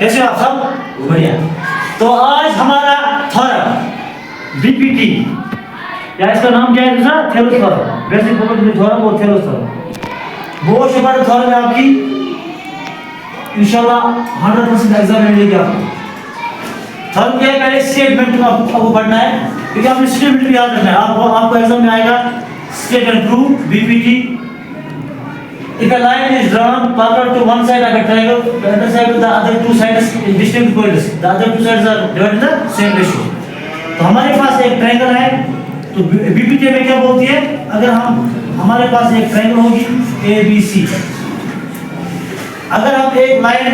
कैसे हो आप सब? बढ़िया। तो आज हमारा थ्योरम बीपीटी या इसका नाम क्या है दूसरा? थेलोस थ्योरम। बेसिक प्रोपर्टी थ्योरम और थेलोस थ्योरम। बहुत इंपॉर्टेंट थ्योरम है आपकी, इंशाल्लाह 100% एग्जाम में मिलेगी आपको। थ्योरम क्या है? पहले स्टेटमेंट आपको पढ़ना है, क्योंकि आपने स्टेटमेंट भी याद रखना है। आपको एग्जाम में आएगा statement proof BPT. If a line is drawn parallel to one side of a triangle, the other side of the other two sides is distinct equidistant. The other two sides are divided in the same ratio. तो हमारे पास एक triangle है, तो BPT में क्या बोलती है? अगर हमारे पास एक ट्रायंगल होगी ABC, अगर हम एक लाइन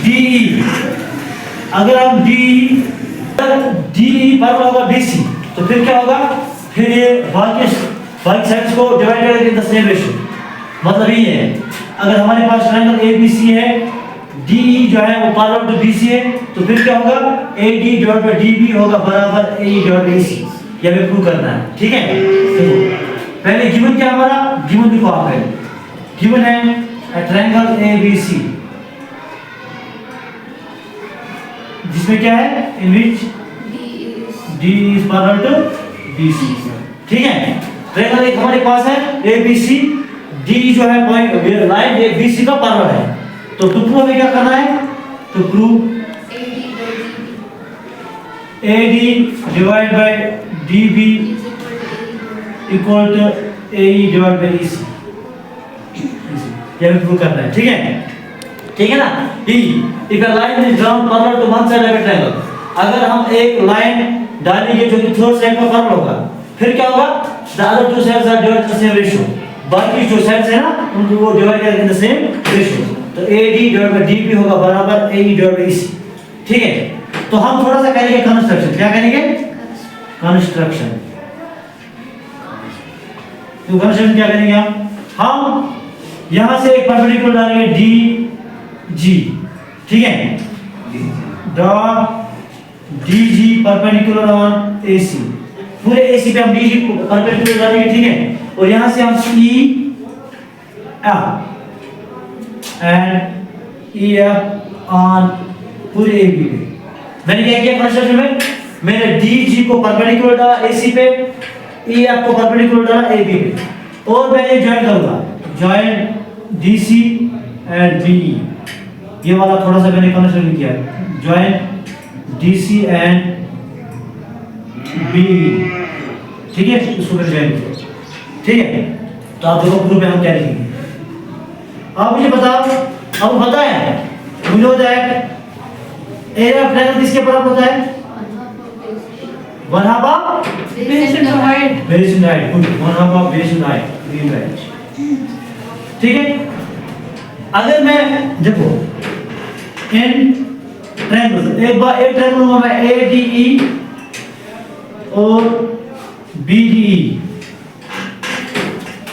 DE, अगर हम DE पैरेलल होगा BC, तो फिर क्या होगा? फिर ये बाकी साइड्स को डिवाइड करेंगे इन द सेम रेशियो। मतलब ये है, अगर हमारे पास ट्रायंगल ABC है, DE जो है वो पैरेलल टू BC है, तो फिर क्या होगा? AD डिवाइड बाय DB होगा बराबर AE डिवाइड बाय AC। ये हमें प्रूव करना है, ठीक है? देखो पहले गिवन क्या हमारा? गिवन देखो आप पहले, गिवन है अ ट्रायंगल ABC, जिसमें क्या है? In which DE is parallel to BC, ठीक है? ट्रायंगल एक हमारे पास है ABC, DE जो है पॉइंट लाइन ABC का पैरेलल है, तो टू प्रूव हमें क्या करना है? To prove AD divide by DB equal to AE divide by EC। ये हमें प्रूव करना है, ठीक है? ठीक है ना? If a line is drawn parallel to one side of a triangle, अगर हम एक लाइन डालेंगे जो कि थर्ड साइड का पैरेलल होगा, फिर क्या होगा? The other two sides are divided in the same ratio. बाकी जो साइड्स है ना, उनको वो डिवाइड करेंगे in the same ratio. तो AD डिवाइड बाय DB होगा बराबर AE डिवाइड बाय EC, ठीक है? तो हम थोड़ा सा करेंगे कंस्ट्रक्शन। क्या करेंगे? कंस्ट्रक्शन। तो कंस्ट्रक्शन क्या करेंगे हम यहां से एक परपेंडिकुलर डालेंगे DG, ठीक है? Draw DG perpendicular on AC। पूरे AC पे हम DG परपेंडिकुलर डालेंगे, ठीक है? और यहां से हम EF ऑन पूरे AB पे। मैंने क्या किया कंस्ट्रक्शन में? मैंने DG को परपेंडिकुलर डाला AC पे, EF को परपेंडिकुलर डाला AB पे, और मैं ये ज्वाइन करूंगा, ज्वाइन DC एंड BE। ये वाला थोड़ा सा मैंने कंस्ट्रक्शन किया, ज्वाइन DC एंड BE, ठीक है? इसको मैंने ज्वाइन किया, ठीक है? तो आप देखो ग्रुप में हम क्या लिखेंगे। आप मुझे बताओ, आपको पता है मुझे होता है एरिया ऑफ ट्रायंगल किसके बराबर होता है? 1/2 of base and height. Base and height, good. 1/2 of base and height, ठीक है? अगर मैं देखो इन ट्रायंगल एक ट्रायंगल में ADE और BDE,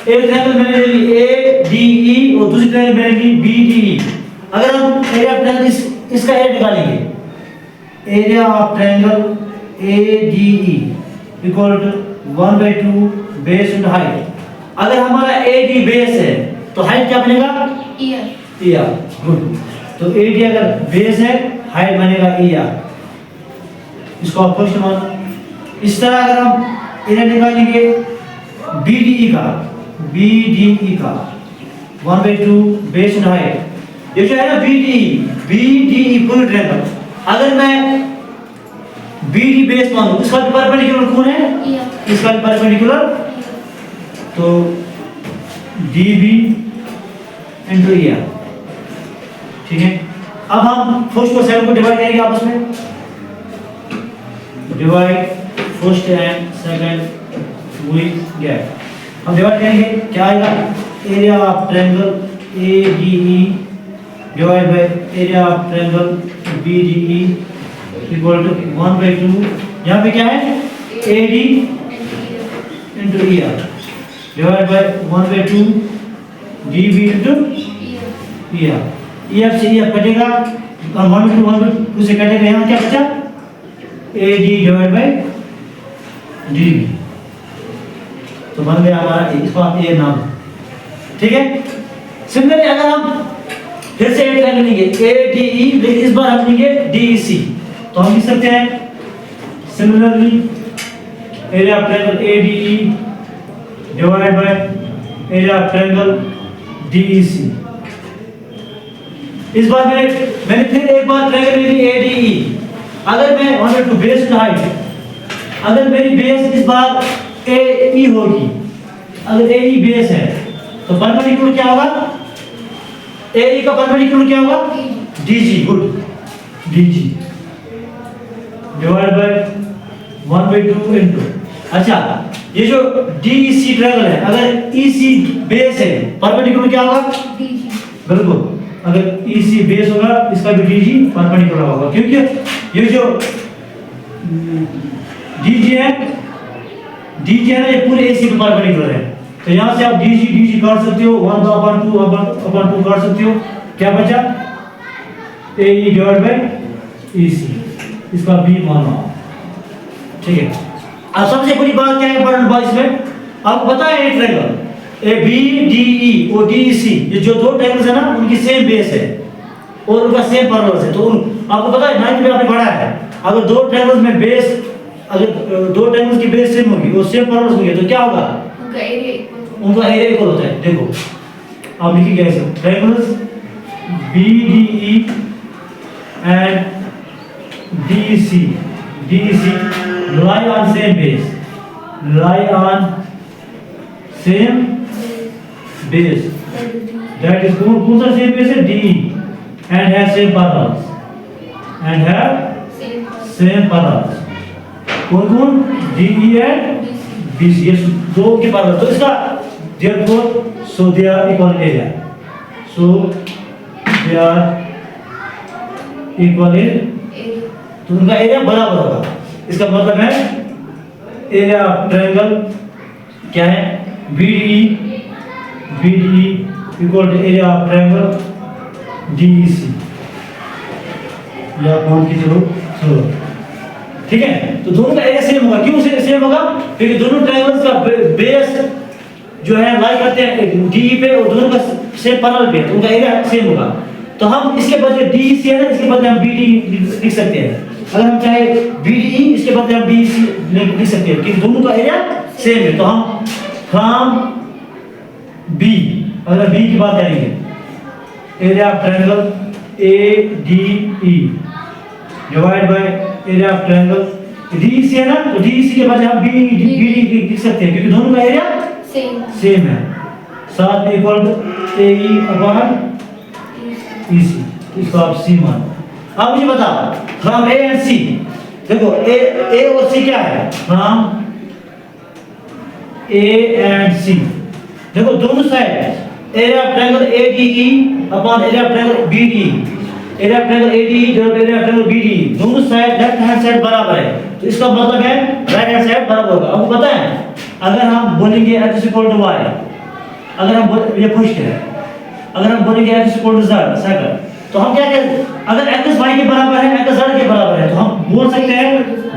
एक ट्रायंगल मैंने ले ली ADE और दूसरी ट्रायंगल मैंने ली BDE। अगर हम एरिया ऑफ ट्रायंगल इसका एरिया निकालेंगे, area of triangle ADE equal to 1/2 base and height. अगर हमारा AD बेस है तो हाइट क्या बनेगा? ER, good. तो AD अगर बेस है, हाइट बनेगा ER। इसको आप क्वेश्चन मानो। इस तरह अगर हम एरिया निकालेंगे BDE का 1/2 बेस एंड हाइट, ये जो है ना BDE पूरी ट्रायंगल, अगर मैं BD बेस मानूं, इसका भी परपेंडिकुलर कौन है? इसका भी परपेंडिकुलर, तो DB इनटू ER, ठीक है? अब हम फर्स्ट और सेकंड को डिवाइड करेंगे आपस में, divide first and second with gap. हम डिवाइड करेंगे, क्या आएगा? Area of triangle ADE divide by area of triangle BDE equal to 1/2, यहाँ पे क्या है? AD into ER divide by 1/2 DB into ER। EF से EF कटेगा, 1/2 से कटेगा, यहाँ क्या बचा? AD divide by DB। तो बन गया हमारा, इसको आप ये नाम, ठीक है? सिमिलरली अगर हम फिर से एक ट्रायंगल लेंगे ADE, लेकिन इस बार हम लेंगे DEC। तो हम लिख सकते हैं similarly area of triangle ADE divide by area of triangle DEC। इस बार मैंने फिर एक बार ट्रायंगल ले ली ADE। अगर मैं वांटेड टू बेस हाइट, अगर मेरी बेस इस बार AE होगी, अगर AE बेस है तो परपेंडिकुलर क्या होगा, AE का परपेंडिकुलर क्या होगा DG। Good, DG divide by 1/2 into. अच्छा, ये जो DEC ट्रायंगल है, अगर EC बेस है परपेंडिकुलर क्या होगा बिल्कुल, अगर EC बेस होगा इसका भी DG परपेंडिकुलर होगा, क्योंकि ये जो DG है ना, ये पूरे AC पे परपेंडिकुलर है। तो यहाँ से आप DG काट सकते हो, 1/2 काट सकते हो, क्या बचा AE डिवाइड बाय EC, इसका B मानना, ठीक है। अब सबसे बड़ी बात क्या है इंपॉर्टेंट बात इसमें, आपको पता है ये ट्रायंगल ABDE और DEC, ये जो दो ट्रायंगल्स है ना, उनकी सेम बेस है और उनका सेम पैरेलल है। तो आपको पता है 9th में आपने पढ़ा है, अगर दो ट्रायंगल्स में बेस, अगर दो ट्रायंगल्स की बेस सेम होगी और सेम पैरेलल होंगे तो क्या होगा, उनका एरिया इक्वल होता है। देखो आप लिखिए ऐसे, triangles BDE and DEC lie on same base, that is कौन सा सेम बेस है DE, and have same parallels, कौन DE and BC, ये दो के पैरेलल। तो इसका therefore so they are equal in area, तो उनका एरिया बराबर होगा। इसका मतलब है एरिया ऑफ ट्रायंगल क्या है BDE equal to area of triangle DEC, या कौन की जरूरत, ठीक है। तो दोनों का एरिया सेम होगा, क्यों सेम होगा, क्योंकि दोनों ट्रायंगल्स का बेस जो है लाई करते हैं DE पे और दोनों का सेम पैरेलल पे, तो उनका एरिया सेम होगा। तो हम इसके बदले DEC है ना, इसके बदले हम BDE लिख सकते हैं। अगर हम चाहे BDE, इसके बदले हम DEC लिख सकते हैं, क्योंकि दोनों का एरिया सेम है। तो हम फ्रॉम B, अगर B की बात करेंगे, area of triangle ADE divide by area of triangle DEC है ना, तो DEC के बदले हम BDE लिख सकते हैं, क्योंकि दोनों का एरिया सेम है। साथ में equal to AE upon EC, इसको आप C मान। अब मुझे बता, फ्रॉम A एंड C, देखो A और C क्या है, फ्रॉम A एंड C, देखो दोनों side area of triangle ADE upon area of triangle BDE, area of triangle ADE divide by area of triangle BDE, दोनों साइड लेफ्ट हैंड साइड बराबर है। तो इसका मतलब है राइट हैंड साइड बराबर होगा। आपको पता है अगर हम बोलेंगे x = y, अगर हम ये फर्स्ट है, अगर हम बोलेंगे x = z सेकंड, तो हम क्या करें, अगर x y के बराबर है, x z के बराबर है, तो हम बोल सकते हैं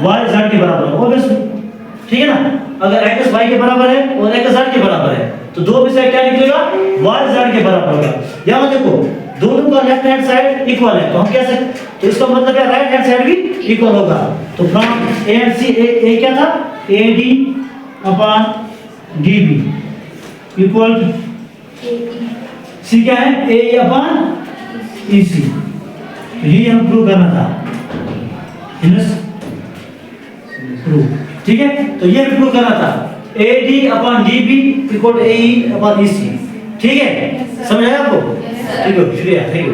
y z के बराबर है, ऑब्वियस, ठीक है ना। अगर x y के बराबर है और x z के बराबर है, तो दो में से क्या निकलेगा, y z के बराबर होगा। यहां देखो दोनों का लेफ्ट हैंड साइड इक्वल है, तो हम क्या सकते, तो इसका मतलब है राइट हैंड साइड भी इक्वल होगा। तो from A and C, A क्या था, AD upon DB equal C क्या है, AE अपॉन EC। तो ये हम प्रूव करना था, प्रूव, ठीक है। तो ये भी प्रूव करना था AD upon DB equal AE upon EC, ठीक है। समझ आया आपको, ठीक है, शुक्रिया, थैंक यू।